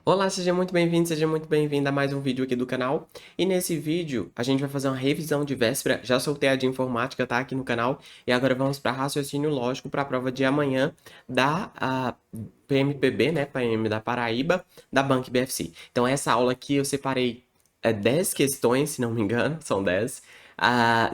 Olá, seja muito bem-vindo, seja muito bem-vinda a mais um vídeo aqui do canal. E nesse vídeo, a gente vai fazer uma revisão de véspera. Já soltei a de informática, tá? Aqui no canal. E agora vamos para raciocínio lógico para a prova de amanhã da PMPB, né? PM da Paraíba, da Banco BFC. Então, essa aula aqui eu separei 10 questões, se não me engano, são 10,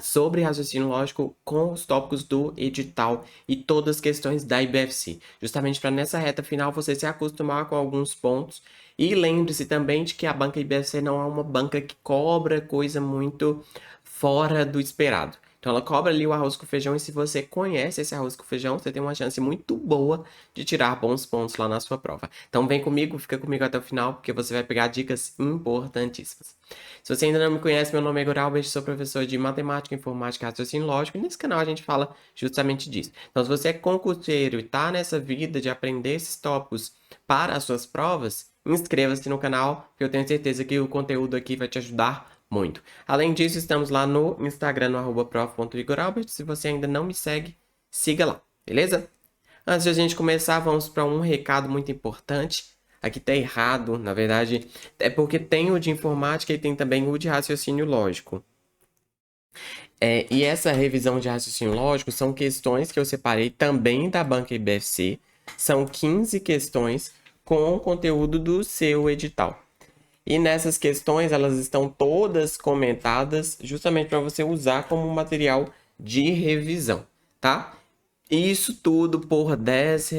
sobre raciocínio lógico com os tópicos do edital e todas as questões da IBFC. Justamente para nessa reta final você se acostumar com alguns pontos. E lembre-se também de que a banca IBFC não é uma banca que cobra coisa muito fora do esperado. Então ela cobra ali o arroz com feijão e se você conhece esse arroz com feijão, você tem uma chance muito boa de tirar bons pontos lá na sua prova. Então vem comigo, fica comigo até o final, porque você vai pegar dicas importantíssimas. Se você ainda não me conhece, meu nome é Igor Albert, sou professor de Matemática, Informática e Raciocínio Lógico, e nesse canal a gente fala justamente disso. Então se você é concurseiro e está nessa vida de aprender esses tópicos para as suas provas, inscreva-se no canal, que eu tenho certeza que o conteúdo aqui vai te ajudar muito. Além disso, estamos lá no Instagram, no @prof.igoralbert. Se você ainda não me segue, siga lá, beleza? Antes de a gente começar, vamos para um recado muito importante. Aqui tá errado, na verdade, é porque tem o de informática e tem também o de raciocínio lógico. E essa revisão de raciocínio lógico são questões que eu separei também da banca IBFC. São 15 questões com o conteúdo do seu edital. E nessas questões, elas estão todas comentadas justamente para você usar como material de revisão, tá? Isso tudo por R$ 10.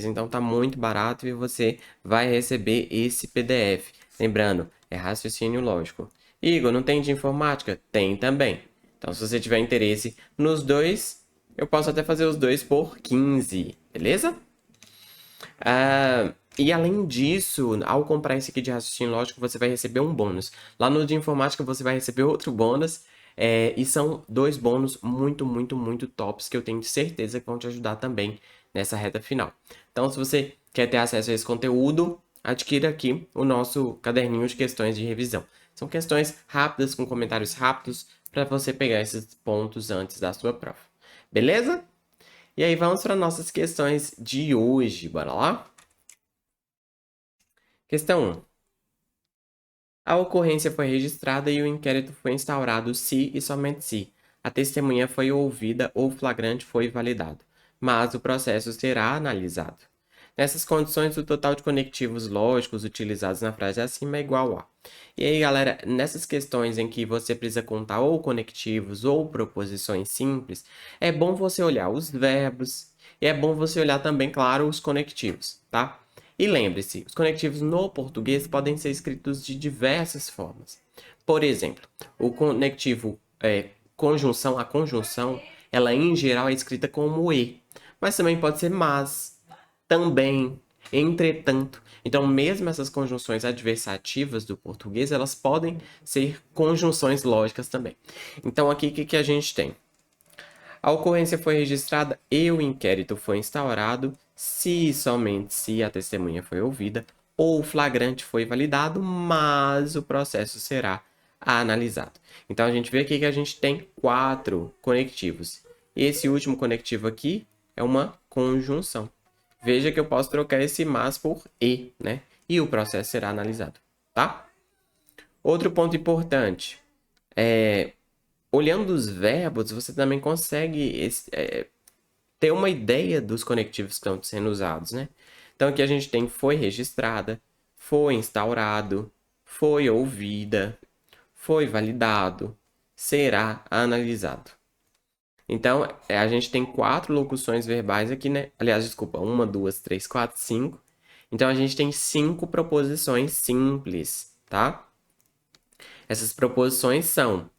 Então tá muito barato e você vai receber esse PDF. Lembrando, é raciocínio lógico. Igor, não tem de informática? Tem também. Então, se você tiver interesse nos dois, eu posso até fazer os dois por 15, beleza? E além disso, ao comprar esse aqui de raciocínio lógico, você vai receber um bônus. Lá no de informática você vai receber outro bônus. E são dois bônus muito, muito, muito tops que eu tenho certeza que vão te ajudar também nessa reta final. Então, se você quer ter acesso a esse conteúdo, adquira aqui o nosso caderninho de questões de revisão. São questões rápidas, com comentários rápidos, para você pegar esses pontos antes da sua prova. Beleza? E aí vamos para nossas questões de hoje. Bora lá? Questão 1. A ocorrência foi registrada e o inquérito foi instaurado se e somente se a testemunha foi ouvida ou o flagrante foi validado, mas o processo será analisado. Nessas condições, o total de conectivos lógicos utilizados na frase acima é igual a. E aí, galera, nessas questões em que você precisa contar ou conectivos ou proposições simples, é bom você olhar os verbos e é bom você olhar também, claro, os conectivos, tá? E lembre-se, os conectivos no português podem ser escritos de diversas formas. Por exemplo, o conectivo conjunção, a conjunção, ela em geral é escrita como e, mas também pode ser mas, também, entretanto. Então, mesmo essas conjunções adversativas do português, elas podem ser conjunções lógicas também. Então, aqui o que a gente tem? A ocorrência foi registrada e o inquérito foi instaurado se e somente se a testemunha foi ouvida ou o flagrante foi validado, mas o processo será analisado. Então a gente vê aqui que a gente tem 4 conectivos. Esse último conectivo aqui é uma conjunção. Veja que eu posso trocar esse mas por e, né? E o processo será analisado, tá? Outro ponto importante é olhando os verbos, você também consegue ter uma ideia dos conectivos que estão sendo usados, né? Então aqui a gente tem foi registrada, foi instaurado, foi ouvida, foi validado, será analisado. Então a gente tem 4 locuções verbais aqui, né? Aliás, desculpa, 1, 2, 3, 4, 5. Então a gente tem 5 proposições simples, tá? Essas proposições são: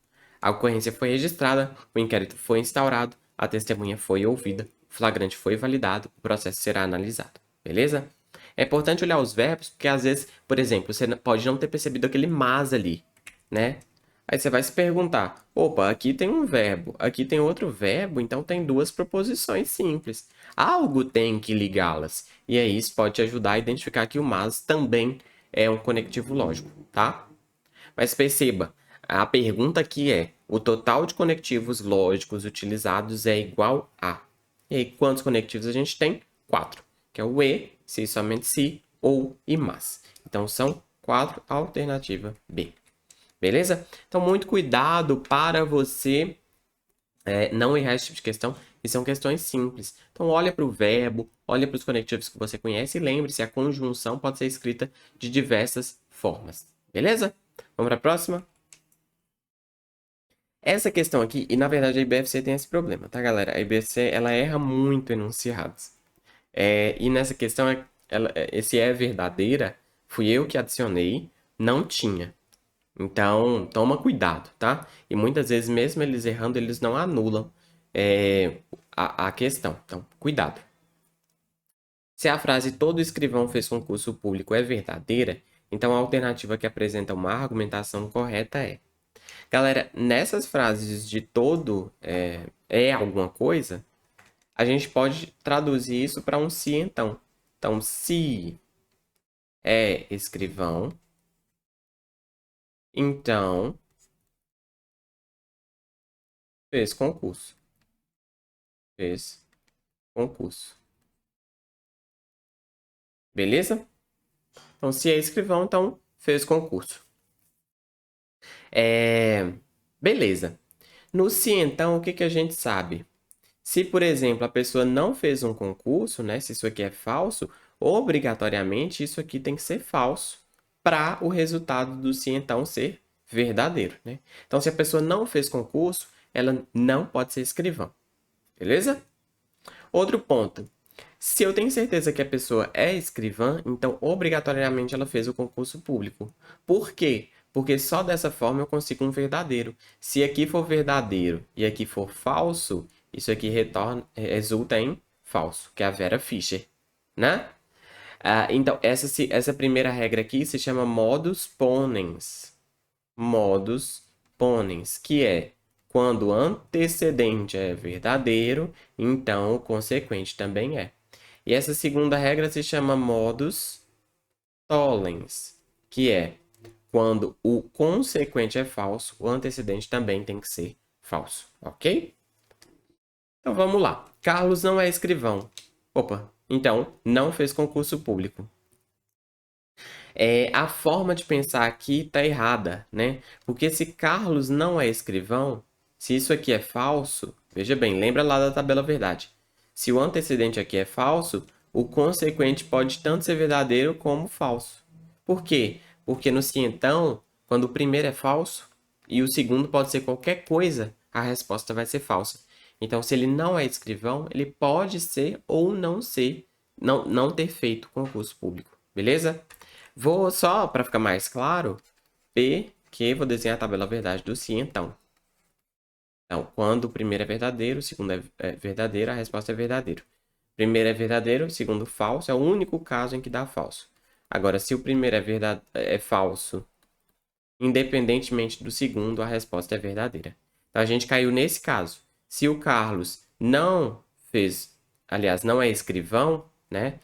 a ocorrência foi registrada, o inquérito foi instaurado, a testemunha foi ouvida, o flagrante foi validado, o processo será analisado. Beleza? É importante olhar os verbos, porque às vezes, por exemplo, você pode não ter percebido aquele mas ali, né? Aí você vai se perguntar: opa, aqui tem um verbo, aqui tem outro verbo, então tem duas proposições simples. Algo tem que ligá-las. E aí isso pode te ajudar a identificar que o mas também é um conectivo lógico, tá? Mas perceba, a pergunta aqui é: o total de conectivos lógicos utilizados é igual a. E aí, quantos conectivos a gente tem? 4. Que é o e, se e somente se, ou e mas. Então, são 4, alternativa B. Beleza? Então, muito cuidado para você não errar esse tipo de questão, e são questões simples. Então, olha para o verbo, olha para os conectivos que você conhece e lembre-se, a conjunção pode ser escrita de diversas formas. Beleza? Vamos para a próxima? Essa questão aqui, e na verdade a IBFC tem esse problema, tá, galera? A IBFC, ela erra muito enunciados. E nessa questão, esse é verdadeira, fui eu que adicionei, não tinha. Então, toma cuidado, tá? E muitas vezes, mesmo eles errando, eles não anulam a questão. Então, cuidado. Se a frase todo escrivão fez concurso público é verdadeira, então a alternativa que apresenta uma argumentação correta é. Galera, nessas frases de todo alguma coisa, a gente pode traduzir isso para um se então. Então, se é escrivão, então fez concurso. Fez concurso. Beleza? Então, se é escrivão, então fez concurso. Beleza. No se então, o que a gente sabe? Se, por exemplo, a pessoa não fez um concurso, né? Se isso aqui é falso, obrigatoriamente isso aqui tem que ser falso para o resultado do se então ser verdadeiro, né? Então, se a pessoa não fez concurso, ela não pode ser escrivão. Beleza? Outro ponto. Se eu tenho certeza que a pessoa é escrivã, então obrigatoriamente ela fez o concurso público. Por quê? Porque só dessa forma eu consigo um verdadeiro. Se aqui for verdadeiro e aqui for falso, isso aqui resulta em falso, que é a Vera Fischer, né? Então, essa primeira regra aqui se chama modus ponens. Modus ponens, que é quando o antecedente é verdadeiro, então o consequente também é. E essa segunda regra se chama modus tollens, que é quando o consequente é falso, o antecedente também tem que ser falso, ok? Então vamos lá. Carlos não é escrivão. Opa, então não fez concurso público. A forma de pensar aqui está errada, né? Porque se Carlos não é escrivão, se isso aqui é falso, veja bem, lembra lá da tabela verdade. Se o antecedente aqui é falso, o consequente pode tanto ser verdadeiro como falso. Por quê? Porque no se então, quando o primeiro é falso e o segundo pode ser qualquer coisa, a resposta vai ser falsa. Então, se ele não é escrivão, ele pode ser ou não ser, não ter feito concurso público, beleza? Vou só, para ficar mais claro, vou desenhar a tabela verdade do se então. Então, quando o primeiro é verdadeiro, o segundo é verdadeiro, a resposta é verdadeiro. Primeiro é verdadeiro, segundo falso, é o único caso em que dá falso. Agora, se o primeiro é falso, independentemente do segundo, a resposta é verdadeira. Então, a gente caiu nesse caso. Se o Carlos não fez, aliás, não é escrivão, né?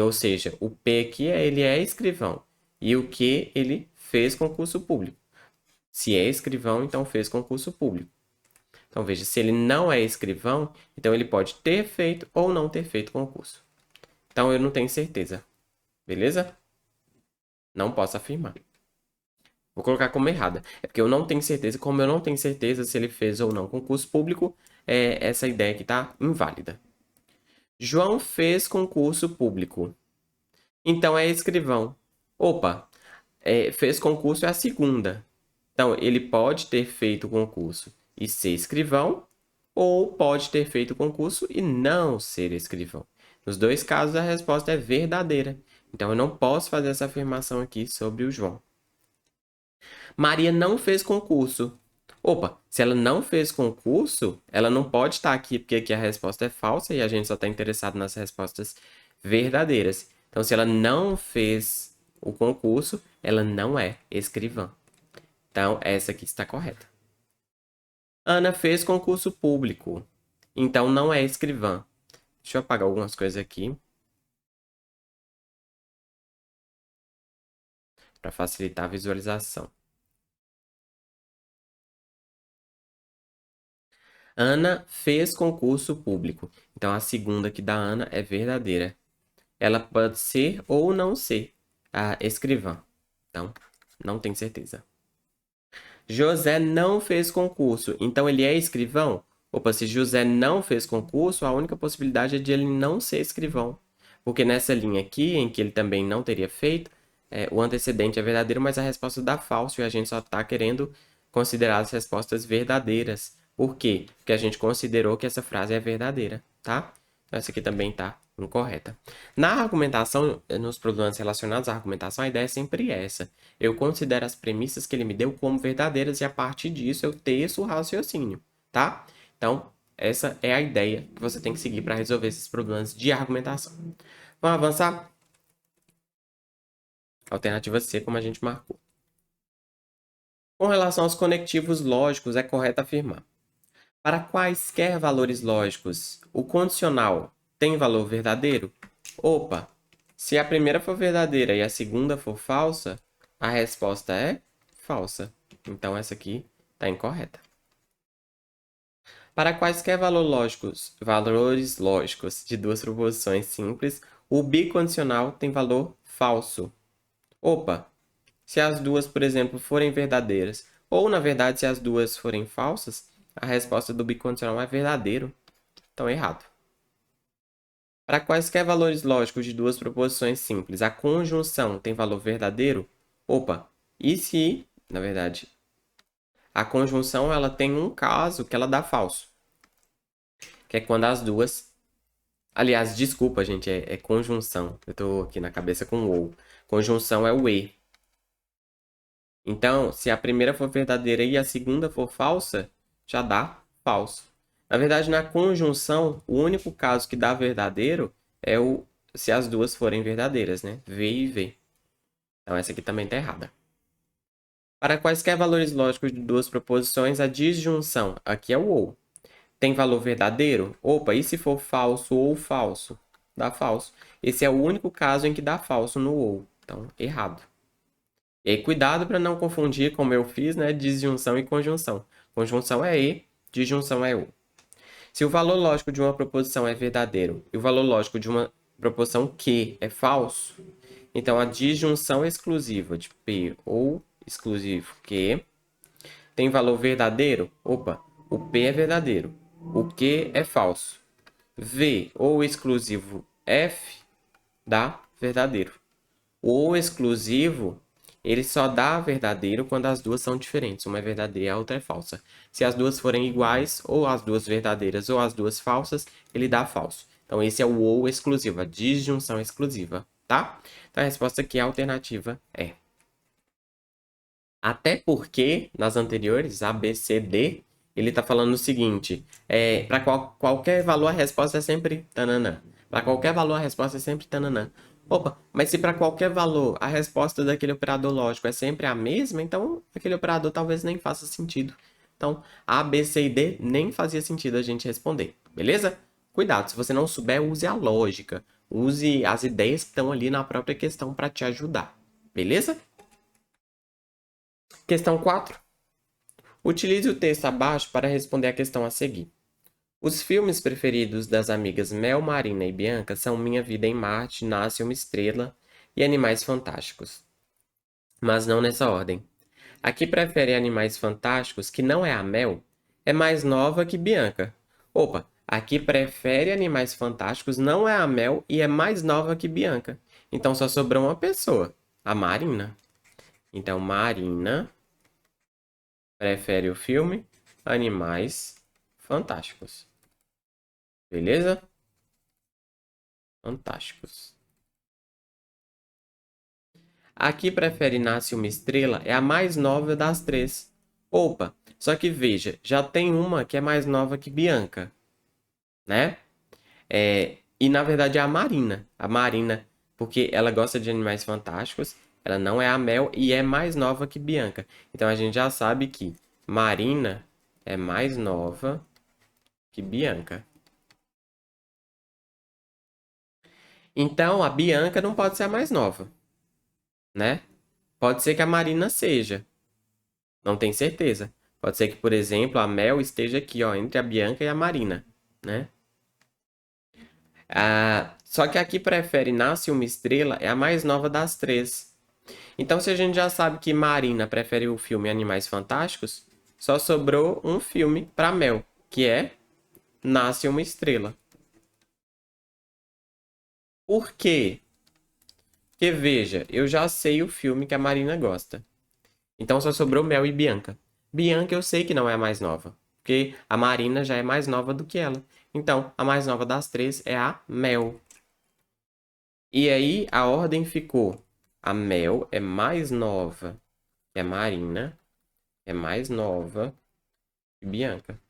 Ou seja, o P aqui ele é escrivão e o Q ele fez concurso público. Se é escrivão, então fez concurso público. Então veja, se ele não é escrivão, então ele pode ter feito ou não ter feito concurso. Então eu não tenho certeza. Beleza? Não posso afirmar. Vou colocar como errada. É porque eu não tenho certeza. Como eu não tenho certeza se ele fez ou não concurso público, essa ideia aqui está inválida. João fez concurso público. Então é escrivão. Opa, fez concurso é a segunda. Então, ele pode ter feito o concurso e ser escrivão, ou pode ter feito o concurso e não ser escrivão. Nos dois casos, a resposta é verdadeira. Então, eu não posso fazer essa afirmação aqui sobre o João. Maria não fez concurso. Opa, se ela não fez concurso, ela não pode estar aqui, porque aqui a resposta é falsa e a gente só está interessado nas respostas verdadeiras. Então, se ela não fez o concurso, ela não é escrivã. Então, essa aqui está correta. Ana fez concurso público. Então, não é escrivã. Deixa eu apagar algumas coisas aqui para facilitar a visualização. Ana fez concurso público. Então, a segunda aqui da Ana é verdadeira. ela pode ser ou não ser a escrivã. Então, não tenho certeza. José não fez concurso, então ele é escrivão? Opa, se José não fez concurso, a única possibilidade é de ele não ser escrivão. Porque nessa linha aqui, em que ele também não teria feito, o antecedente é verdadeiro, mas a resposta dá falso e a gente só está querendo considerar as respostas verdadeiras. Por quê? Porque a gente considerou que essa frase é verdadeira, tá? Então, essa aqui também está incorreta. Na argumentação, nos problemas relacionados à argumentação, a ideia é sempre essa. Eu considero as premissas que ele me deu como verdadeiras e a partir disso eu teço o raciocínio, tá? Então, essa é a ideia que você tem que seguir para resolver esses problemas de argumentação. Vamos avançar? Alternativa C, como a gente marcou. Com relação aos conectivos lógicos, é correto afirmar: para quaisquer valores lógicos, o condicional tem valor verdadeiro? Opa! Se a primeira for verdadeira e a segunda for falsa, a resposta é falsa. Então, essa aqui está incorreta. Para quaisquer valores lógicos de duas proposições simples, o bicondicional tem valor falso. Opa! Se as duas, por exemplo, forem verdadeiras, ou, na verdade, se as duas forem falsas, a resposta do bicondicional é verdadeiro. Então, errado. Para quaisquer valores lógicos de duas proposições simples, a conjunção tem valor verdadeiro? Opa! E se, na verdade, a conjunção ela tem um caso que ela dá falso, que é quando as duas... Aliás, desculpa, gente, é conjunção. Eu estou aqui na cabeça com o ou. Conjunção é o e. Então, se a primeira for verdadeira e a segunda for falsa, já dá falso. Na verdade, na conjunção, o único caso que dá verdadeiro é se as duas forem verdadeiras, né? V e V. Então, essa aqui também está errada. Para quaisquer valores lógicos de duas proposições, a disjunção, aqui é o ou, tem valor verdadeiro? Opa, e se for falso ou falso? Dá falso. Esse é o único caso em que dá falso no ou. Então, errado. E aí, cuidado para não confundir, como eu fiz, né, disjunção e conjunção. Conjunção é e, disjunção é o. Se o valor lógico de uma proposição é verdadeiro e o valor lógico de uma proposição que é falso, então a disjunção exclusiva de P ou exclusivo que tem valor verdadeiro? Opa, o P é verdadeiro, o que é falso. V ou exclusivo F dá verdadeiro. O exclusivo, ele só dá verdadeiro quando as duas são diferentes. Uma é verdadeira e a outra é falsa. Se as duas forem iguais, ou as duas verdadeiras ou as duas falsas, ele dá falso. Então, esse é o ou exclusivo, a disjunção exclusiva, tá? Então, a resposta aqui, a alternativa é. Até porque, nas anteriores, A, B, C, D, ele está falando o seguinte, para qualquer valor a resposta é sempre tananã. Para qualquer valor a resposta é sempre tananã. Opa, mas se para qualquer valor a resposta daquele operador lógico é sempre a mesma, então aquele operador talvez nem faça sentido. Então, A, B, C e D nem fazia sentido a gente responder, beleza? Cuidado, se você não souber, use a lógica. Use as ideias que estão ali na própria questão para te ajudar, beleza? Questão 4. Utilize o texto abaixo para responder a questão a seguir. Os filmes preferidos das amigas Mel, Marina e Bianca são Minha Vida em Marte, Nasce uma Estrela e Animais Fantásticos. Mas não nessa ordem. A que prefere Animais Fantásticos, que não é a Mel, é mais nova que Bianca. Opa, a que prefere Animais Fantásticos não é a Mel e é mais nova que Bianca. Então só sobrou uma pessoa, a Marina. Então, Marina prefere o filme Animais Fantásticos. Beleza? Fantásticos. A que prefere Nasce uma Estrela é a mais nova das três. Opa, só que veja, já tem uma que é mais nova que Bianca, né? E na verdade é a Marina. A Marina, porque ela gosta de Animais Fantásticos, ela não é a Mel e é mais nova que Bianca. Então a gente já sabe que Marina é mais nova que Bianca. Então, a Bianca não pode ser a mais nova, né? Pode ser que a Marina seja, não tem certeza. Pode ser que, por exemplo, a Mel esteja aqui, ó, entre a Bianca e a Marina, né? Só que aqui prefere Nasce uma Estrela é a mais nova das três. Então, se a gente já sabe que Marina prefere o filme Animais Fantásticos, só sobrou um filme para Mel, que é Nasce uma Estrela. Por quê? Porque, veja, eu já sei o filme que a Marina gosta. Então só sobrou Mel e Bianca. Bianca eu sei que não é a mais nova, porque a Marina já é mais nova do que ela. Então, a mais nova das três é a Mel. E aí a ordem ficou: a Mel é mais nova que a Marina, é mais nova que Bianca.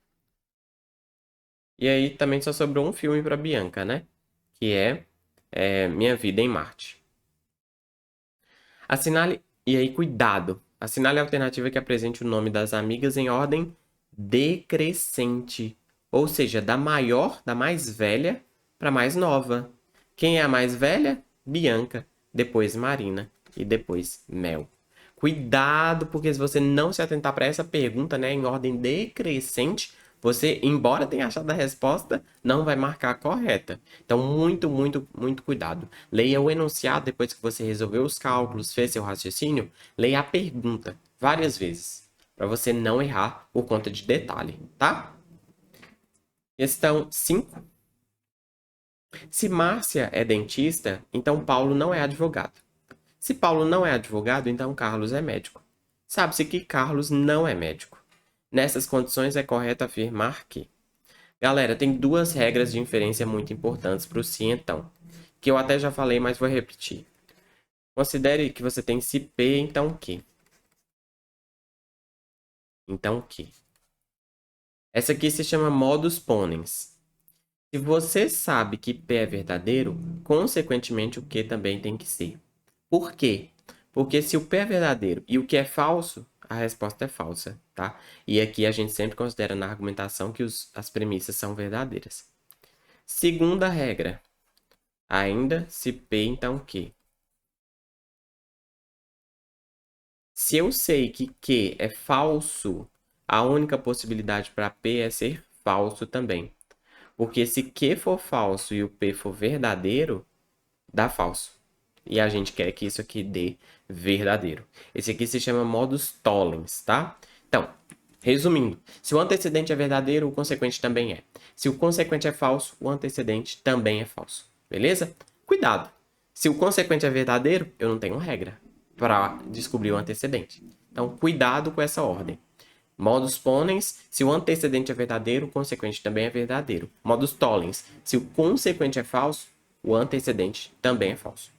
E aí também só sobrou um filme para Bianca, né? Que é Minha Vida em Marte. Assinale. E aí, cuidado. Assinale a alternativa que apresente o nome das amigas em ordem decrescente. Ou seja, da maior, da mais velha, para mais nova. Quem é a mais velha? Bianca. Depois Marina. E depois Mel. Cuidado, porque se você não se atentar para essa pergunta, né, em ordem decrescente, você, embora tenha achado a resposta, não vai marcar a correta. Então, muito, muito, muito cuidado. Leia o enunciado depois que você resolveu os cálculos, fez seu raciocínio. Leia a pergunta várias vezes, para você não errar por conta de detalhe, tá? Questão 5. Se Márcia é dentista, então Paulo não é advogado. Se Paulo não é advogado, então Carlos é médico. Sabe-se que Carlos não é médico. Nessas condições, é correto afirmar que... Galera, tem duas regras de inferência muito importantes para o se então, que eu até já falei, mas vou repetir. Considere que você tem se P, então que. Então que. Essa aqui se chama modus ponens. Se você sabe que P é verdadeiro, consequentemente o Q também tem que ser. Por quê? Porque se o P é verdadeiro e o Q é falso, a resposta é falsa, tá? E aqui a gente sempre considera na argumentação que as premissas são verdadeiras. Segunda regra. Ainda se P, então Q. Se eu sei que Q é falso, a única possibilidade para P é ser falso também. Porque se Q for falso e o P for verdadeiro, dá falso. E a gente quer que isso aqui dê verdadeiro. Esse aqui se chama modus tollens, tá? Então, resumindo, se o antecedente é verdadeiro, o consequente também é. Se o consequente é falso, o antecedente também é falso. Beleza? Cuidado! Se o consequente é verdadeiro, eu não tenho regra para descobrir o antecedente. Então, cuidado com essa ordem. Modus ponens, se o antecedente é verdadeiro, o consequente também é verdadeiro. Modus tollens, se o consequente é falso, o antecedente também é falso.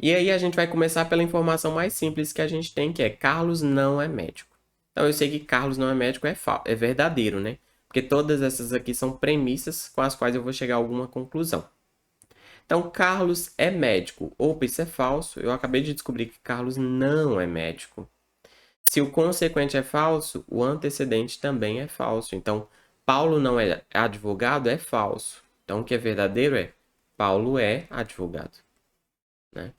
E aí a gente vai começar pela informação mais simples que a gente tem, que é Carlos não é médico. Então eu sei que Carlos não é médico é verdadeiro, né? Porque todas essas aqui são premissas com as quais eu vou chegar a alguma conclusão. Então, Carlos é médico. Opa, isso é falso. Eu acabei de descobrir que Carlos não é médico. Se o consequente é falso, o antecedente também é falso. Então, Paulo não é advogado é falso. Então, o que é verdadeiro é Paulo é advogado, né?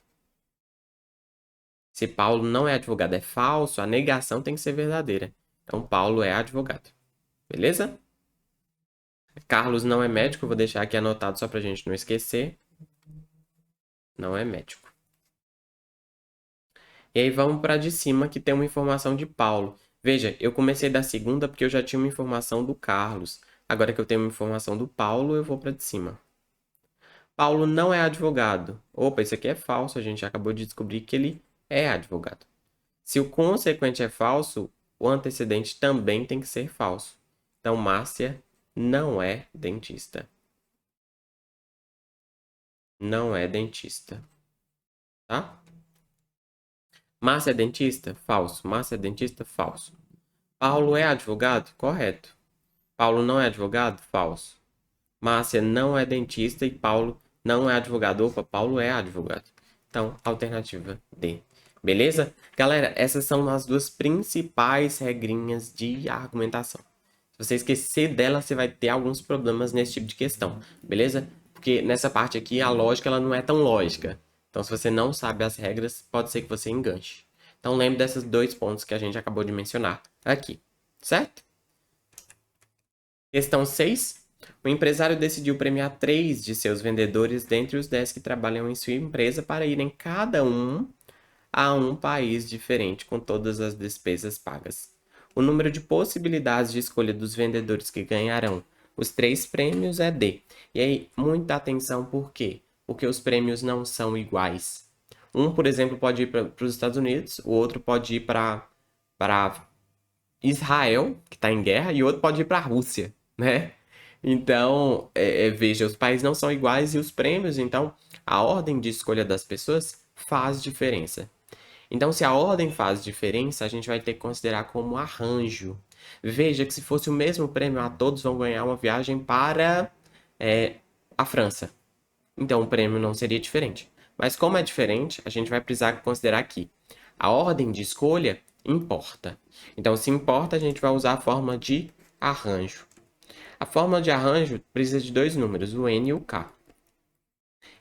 Se Paulo não é advogado é falso, a negação tem que ser verdadeira. Então, Paulo é advogado. Beleza? Carlos não é médico, vou deixar aqui anotado só para a gente não esquecer. Não é médico. E aí vamos para de cima, que tem uma informação de Paulo. Veja, eu comecei da segunda porque eu já tinha uma informação do Carlos. Agora que eu tenho uma informação do Paulo, eu vou para de cima. Paulo não é advogado. Opa, isso aqui é falso. A gente acabou de descobrir que ele é advogado. Se o consequente é falso, o antecedente também tem que ser falso. Então, Márcia não é dentista. Não é dentista. Tá? Márcia é dentista? Falso. Márcia é dentista? Falso. Paulo é advogado? Correto. Paulo não é advogado? Falso. Márcia não é dentista e Paulo não é advogado. Opa, Paulo é advogado. Então, alternativa D. Beleza? Galera, essas são as duas principais regrinhas de argumentação. Se você esquecer dela, você vai ter alguns problemas nesse tipo de questão. Beleza? Porque nessa parte aqui, a lógica ela não é tão lógica. Então, se você não sabe as regras, pode ser que você enganche. Então, lembre desses dois pontos que a gente acabou de mencionar aqui. Certo? Questão 6. O empresário decidiu premiar 3 de seus vendedores dentre os 10 que trabalham em sua empresa para irem cada um a um país diferente com todas as despesas pagas. O número de possibilidades de escolha dos vendedores que ganharão os 3 prêmios é D. E aí, muita atenção, por quê? Porque os prêmios não são iguais. Um, por exemplo, pode ir para os Estados Unidos, o outro pode ir para Israel, que está em guerra, e o outro pode ir para a Rússia, né? Então, veja, os países não são iguais e os prêmios, então, a ordem de escolha das pessoas faz diferença. Então, se a ordem faz diferença, a gente vai ter que considerar como arranjo. Veja que se fosse o mesmo prêmio, todos vão ganhar uma viagem para a França. Então, o prêmio não seria diferente. Mas como é diferente, a gente vai precisar considerar que a ordem de escolha importa. Então, se importa, a gente vai usar a forma de arranjo. A fórmula de arranjo precisa de 2 números, o n e o k.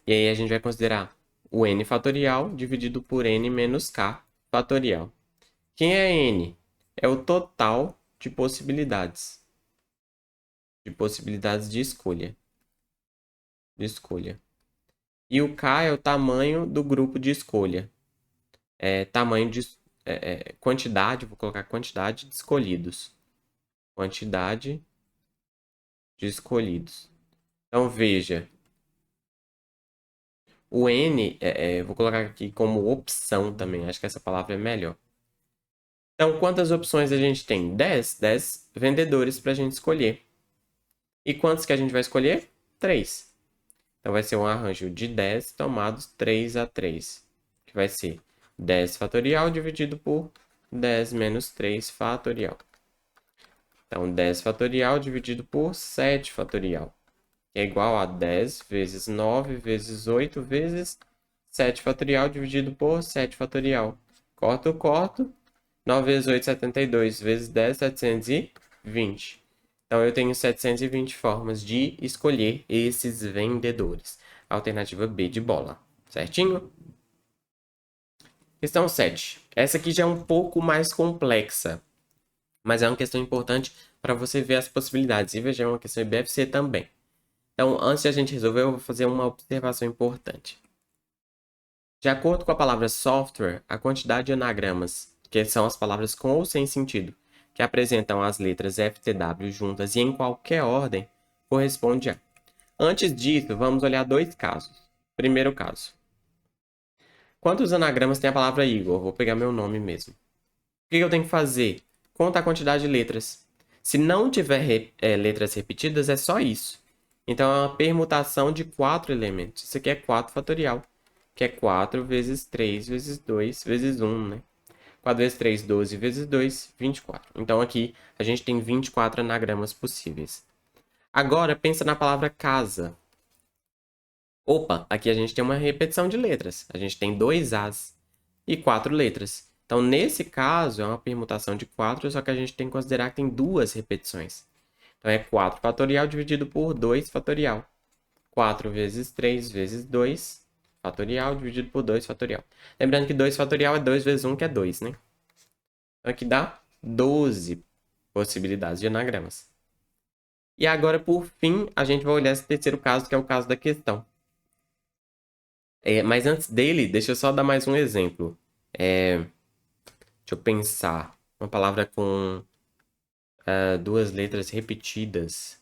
E aí a gente vai considerar o n fatorial dividido por n menos k fatorial. Quem é n? É o total de possibilidades. De possibilidades de escolha. E o k é o tamanho do grupo de escolha. Tamanho de quantidade, vou colocar quantidade de escolhidos. Quantidade de escolhidos. Então veja, o N, vou colocar aqui como opção também, acho que essa palavra é melhor. Então, quantas opções a gente tem? 10 vendedores para a gente escolher. E quantos que a gente vai escolher? 3. Então, vai ser um arranjo de 10 tomados 3 a 3, que vai ser 10 fatorial dividido por 10 menos 3 fatorial. Então, 10 fatorial dividido por 7 fatorial, que é igual a 10 vezes 9 vezes 8 vezes 7 fatorial dividido por 7 fatorial. Corto. 9 vezes 8, 72. Vezes 10, 720. Então, eu tenho 720 formas de escolher esses vendedores. Alternativa B de bola. Certinho? Questão 7. Essa aqui já é um pouco mais complexa, mas é uma questão importante para você ver as possibilidades. E veja, é uma questão IBFC também. Então, antes de a gente resolver, eu vou fazer uma observação importante. De acordo com a palavra software, a quantidade de anagramas, que são as palavras com ou sem sentido, que apresentam as letras FTW juntas e em qualquer ordem, corresponde a. Antes disso, vamos olhar 2 casos. Primeiro caso. Quantos anagramas tem a palavra Igor? Vou pegar meu nome mesmo. O que eu tenho que fazer? Conta a quantidade de letras. Se não tiver letras repetidas, é só isso. Então, é uma permutação de 4 elementos. Isso aqui é 4 fatorial, que é 4 vezes 3 vezes 2 vezes 1, né? 4 vezes 3, 12 vezes 2, 24. Então, aqui a gente tem 24 anagramas possíveis. Agora, pensa na palavra casa. Opa, aqui a gente tem uma repetição de letras. A gente tem 2 As e 4 letras. Então, nesse caso, é uma permutação de 4, só que a gente tem que considerar que tem 2 repetições. Então, é 4 fatorial dividido por 2 fatorial. 4 vezes 3 vezes 2 fatorial dividido por 2 fatorial. Lembrando que 2 fatorial é 2 vezes 1, que é 2, né? Então, aqui dá 12 possibilidades de anagramas. E agora, por fim, a gente vai olhar esse terceiro caso, que é o caso da questão. Mas antes dele, deixa eu só dar mais um exemplo. Deixa eu pensar. Uma palavra com 2 letras repetidas.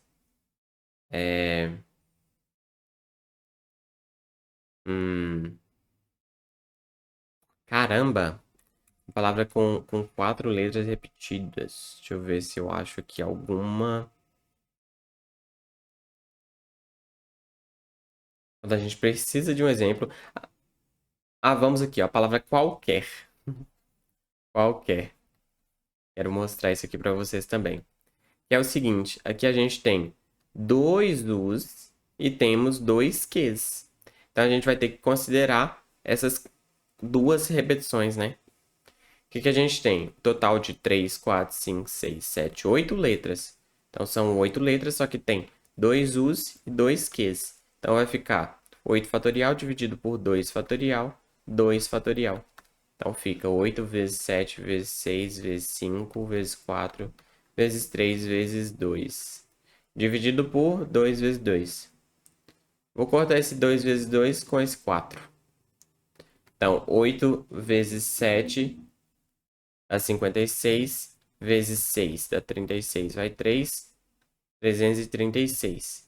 Caramba! Uma palavra com 4 letras repetidas. Deixa eu ver se eu acho aqui alguma. Quando a gente precisa de um exemplo. Vamos aqui, ó, a palavra qualquer. Qualquer. Quero mostrar isso aqui para vocês também. Que é o seguinte, aqui a gente tem 2 U's e temos 2 Q's. Então, a gente vai ter que considerar essas 2 repetições, né? O que a gente tem? Total de 3, 4, 5, 6, 7, 8 letras. Então, são 8 letras, só que tem 2 U's e 2 Q's. Então, vai ficar 8 fatorial dividido por 2 fatorial, 2 fatorial. Então, fica 8 vezes 7 vezes 6 vezes 5 vezes 4 vezes 3 vezes 2. dividido por 2 vezes 2. Vou cortar esse 2 vezes 2 com esse 4. Então, 8 vezes 7 dá 56, vezes 6 dá 36. Vai 3, 336.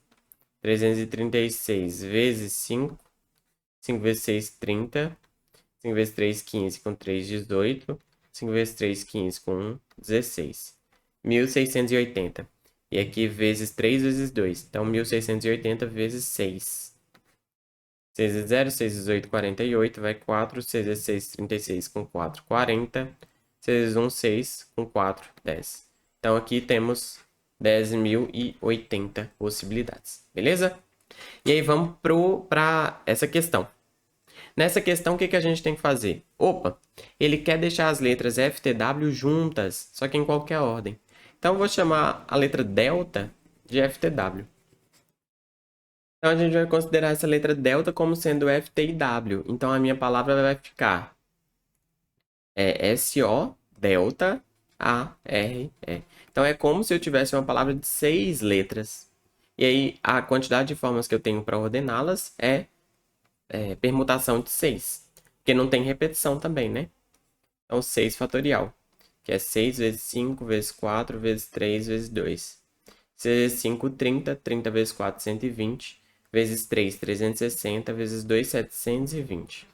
336 vezes 5, 5 vezes 6, 30. 5 vezes 3, 15. Com 3, 18. 5 vezes 3, 15. Com 1, 16. 1680. E aqui vezes 3 vezes 2. Então, 1680 vezes 6. 6 vezes 0, 6 vezes 8, 48. Vai 4. 6 vezes 6, 36. Com 4, 40. 6 vezes 1, 6. Com 4, 10. Então, aqui temos 10.080 possibilidades. Beleza? E aí, vamos para essa questão. Nessa questão, o que a gente tem que fazer? Opa, ele quer deixar as letras FTW juntas, só que em qualquer ordem. Então, eu vou chamar a letra delta de FTW. Então, a gente vai considerar essa letra delta como sendo FT e W. Então, a minha palavra vai ficar SO, delta, A, R, E. Então, é como se eu tivesse uma palavra de 6 letras. E aí, a quantidade de formas que eu tenho para ordená-las é permutação de 6. Porque não tem repetição também, né? Então, 6 fatorial, que é 6 vezes 5 vezes 4 vezes 3 vezes 2. 6 vezes 5, 30. 30 vezes 4, 120. Vezes 3, 360. Vezes 2, 720.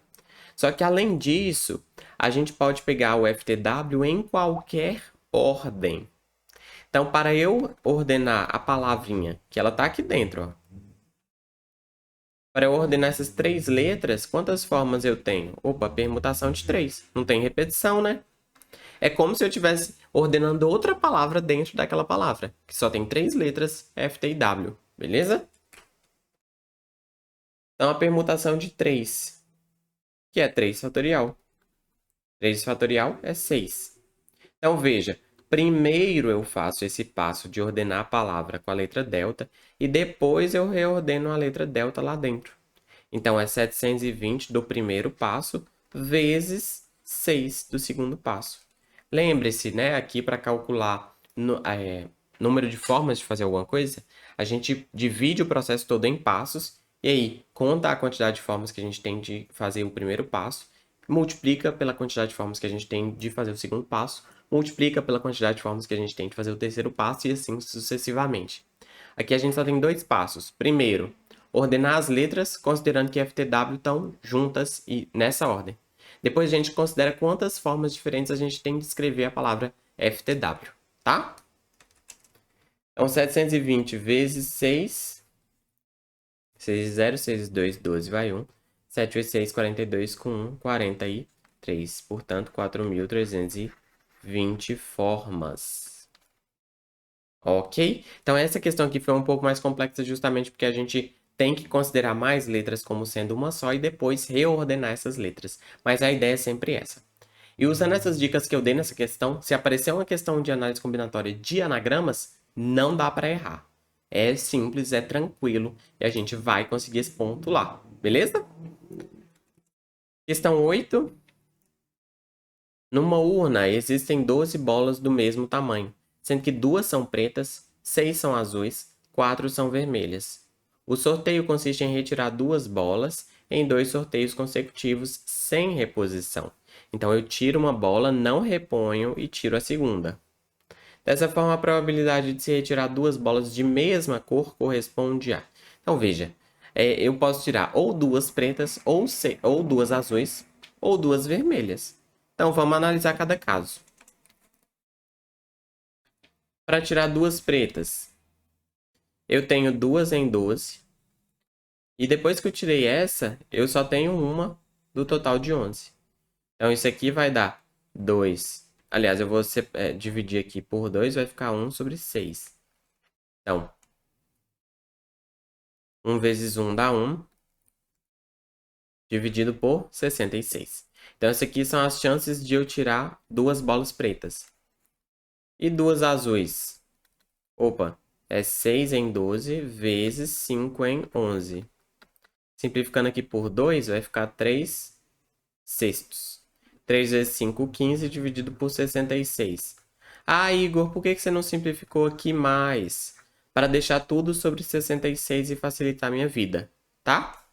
Só que, além disso, a gente pode pegar o FTW em qualquer ordem. Então, para eu ordenar a palavrinha, que ela está aqui dentro, ó. Para eu ordenar essas 3 letras, quantas formas eu tenho? Opa, permutação de 3. Não tem repetição, né? É como se eu estivesse ordenando outra palavra dentro daquela palavra, que só tem 3 letras, F, T e W, beleza? Então, a permutação de 3, que é 3 fatorial. 3 fatorial é 6. Então, veja, primeiro eu faço esse passo de ordenar a palavra com a letra delta e depois eu reordeno a letra delta lá dentro. Então, é 720 do primeiro passo vezes 6 do segundo passo. Lembre-se, né, aqui para calcular número de formas de fazer alguma coisa, a gente divide o processo todo em passos e aí conta a quantidade de formas que a gente tem de fazer o primeiro passo, multiplica pela quantidade de formas que a gente tem de fazer o segundo passo, multiplica pela quantidade de formas que a gente tem de fazer o terceiro passo e assim sucessivamente. Aqui a gente só tem 2 passos. Primeiro, ordenar as letras, considerando que FTW estão juntas e nessa ordem. Depois a gente considera quantas formas diferentes a gente tem de escrever a palavra FTW, tá? Então, 720 vezes 6, 6 vezes 0, 6 vezes 2, 12, vai 1. 7 vezes 6, 42, com 1, 43. Portanto, 4.320 formas. Ok? Então, essa questão aqui foi um pouco mais complexa justamente porque a gente tem que considerar mais letras como sendo uma só e depois reordenar essas letras. Mas a ideia é sempre essa. E usando essas dicas que eu dei nessa questão, se aparecer uma questão de análise combinatória de anagramas, não dá para errar. É simples, é tranquilo e a gente vai conseguir esse ponto lá, beleza? Questão 8. Numa urna existem 12 bolas do mesmo tamanho, sendo que 2 são pretas, 6 são azuis, 4 são vermelhas. O sorteio consiste em retirar 2 bolas em 2 sorteios consecutivos sem reposição. Então, eu tiro uma bola, não reponho e tiro a segunda. Dessa forma, a probabilidade de se retirar 2 bolas de mesma cor corresponde a... Então, veja, eu posso tirar ou 2 pretas, ou 2 azuis, ou 2 vermelhas. Então, vamos analisar cada caso. Para tirar 2 pretas, eu tenho 2 em 12. E depois que eu tirei essa, eu só tenho uma do total de 11. Então, isso aqui vai dar 2. Aliás, eu vou dividir aqui por 2, vai ficar 1 sobre 6. Então, 1 vezes 1 dá 1, dividido por 66. Então, essas aqui são as chances de eu tirar 2 bolas pretas. E 2 azuis? Opa, é 6 em 12 vezes 5 em 11. Simplificando aqui por 2, vai ficar 3 sextos. 3 vezes 5, 15, dividido por 66. Ah, Igor, por que você não simplificou aqui mais? para deixar tudo sobre 66 e facilitar a minha vida, tá?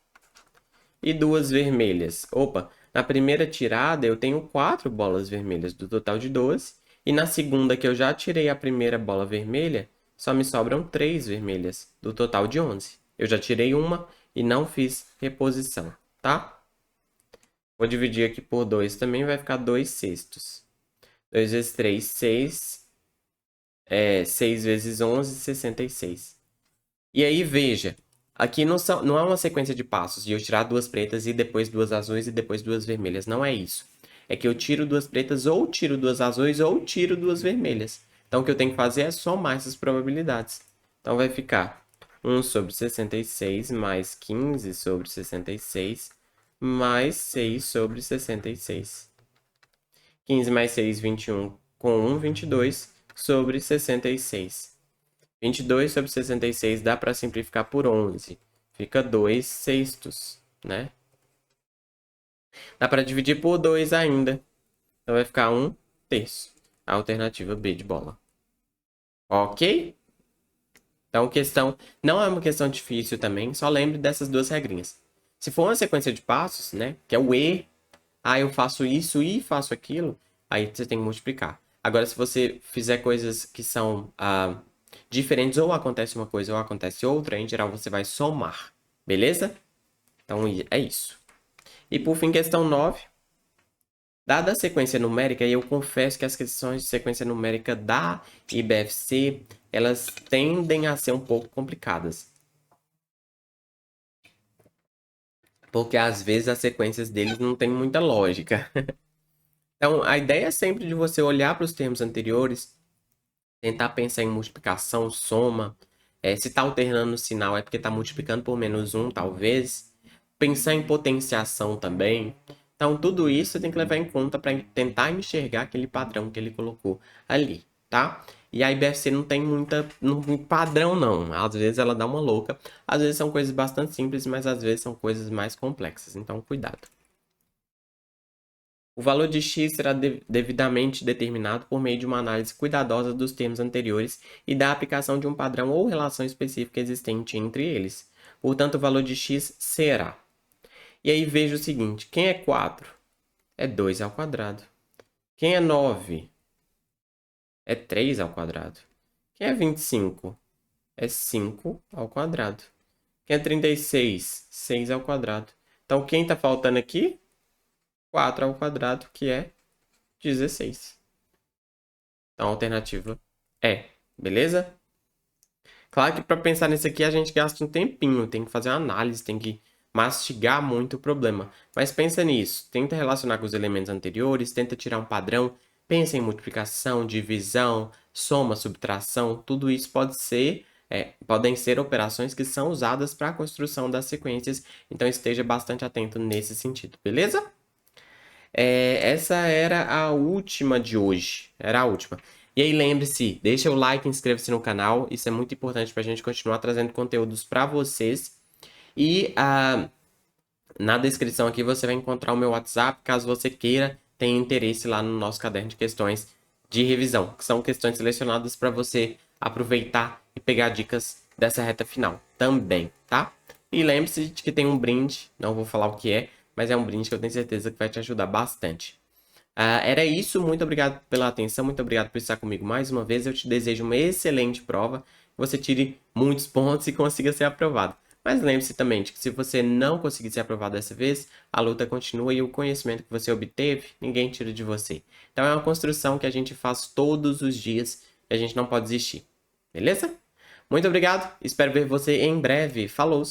E duas vermelhas. Opa, na primeira tirada eu tenho 4 bolas vermelhas do total de 12. E na segunda, que eu já tirei a primeira bola vermelha, só me sobram 3 vermelhas do total de 11. Eu já tirei uma e não fiz reposição, tá? Vou dividir aqui por 2 também, vai ficar 2 sextos. 2 vezes 3, 6. 6 vezes 11, 66. E aí, veja, aqui não é uma sequência de passos de eu tirar duas pretas e depois duas azuis e depois duas vermelhas. Não é isso. É que eu tiro duas pretas ou tiro duas azuis ou tiro duas vermelhas. Então, o que eu tenho que fazer é somar essas probabilidades. Então, vai ficar 1 sobre 66 mais 15 sobre 66 mais 6 sobre 66. 15 mais 6, 21 com 1, 22 sobre 66. 22 sobre 66 dá para simplificar por 11. Fica 2 sextos, né? Dá para dividir por 2 ainda. Então vai ficar 1 terço. A alternativa B de bola. Ok? Então, questão não é uma questão difícil também. Só lembre dessas duas regrinhas. Se for uma sequência de passos, né? Que é o E. Eu faço isso e faço aquilo. Aí você tem que multiplicar. Agora, se você fizer coisas que são diferentes, ou acontece uma coisa ou acontece outra, em geral você vai somar. Beleza? Então, é isso. E por fim, questão 9. Dada a sequência numérica, e eu confesso que as questões de sequência numérica da IBFC, elas tendem a ser um pouco complicadas. Porque às vezes as sequências deles não têm muita lógica. Então, a ideia é sempre de você olhar para os termos anteriores, tentar pensar em multiplicação, soma. Se está alternando o sinal é porque está multiplicando por menos 1, talvez. Pensar em potenciação também. Então, tudo isso você tem que levar em conta para tentar enxergar aquele padrão que ele colocou ali, tá? E a IBFC não tem muito padrão, não. Às vezes ela dá uma louca. Às vezes são coisas bastante simples, mas às vezes são coisas mais complexas. Então, cuidado. O valor de x será devidamente determinado por meio de uma análise cuidadosa dos termos anteriores e da aplicação de um padrão ou relação específica existente entre eles. Portanto, o valor de x será. E aí veja o seguinte, quem é 4? É 2 ao quadrado. Quem é 9? É 3 ao quadrado. Quem é 25? É 5 ao quadrado. Quem é 36? 6 ao quadrado. Então, quem está faltando aqui? 4 ao quadrado, que é 16. Então, a alternativa é, beleza? Claro que para pensar nisso aqui a gente gasta um tempinho, tem que fazer uma análise, tem que mastigar muito o problema. Mas pensa nisso, tenta relacionar com os elementos anteriores, tenta tirar um padrão, pensa em multiplicação, divisão, soma, subtração, tudo isso podem ser operações que são usadas para a construção das sequências, então esteja bastante atento nesse sentido, beleza? Essa era a última de hoje. Era a última. E aí, lembre-se, deixa o like, inscreva-se no canal. Isso é muito importante para a gente continuar trazendo conteúdos para vocês. E na descrição aqui você vai encontrar o meu WhatsApp, caso você queira, tenha interesse lá no nosso caderno de questões de revisão, que são questões selecionadas para você aproveitar e pegar dicas dessa reta final também, tá? E lembre-se de que tem um brinde, não vou falar o que é, mas é um brinde que eu tenho certeza que vai te ajudar bastante. Era isso, muito obrigado pela atenção, muito obrigado por estar comigo mais uma vez. Eu te desejo uma excelente prova, que você tire muitos pontos e consiga ser aprovado. Mas lembre-se também de que se você não conseguir ser aprovado dessa vez, a luta continua e o conhecimento que você obteve, ninguém tira de você. Então é uma construção que a gente faz todos os dias e a gente não pode desistir. Beleza? Muito obrigado, espero ver você em breve. Falou!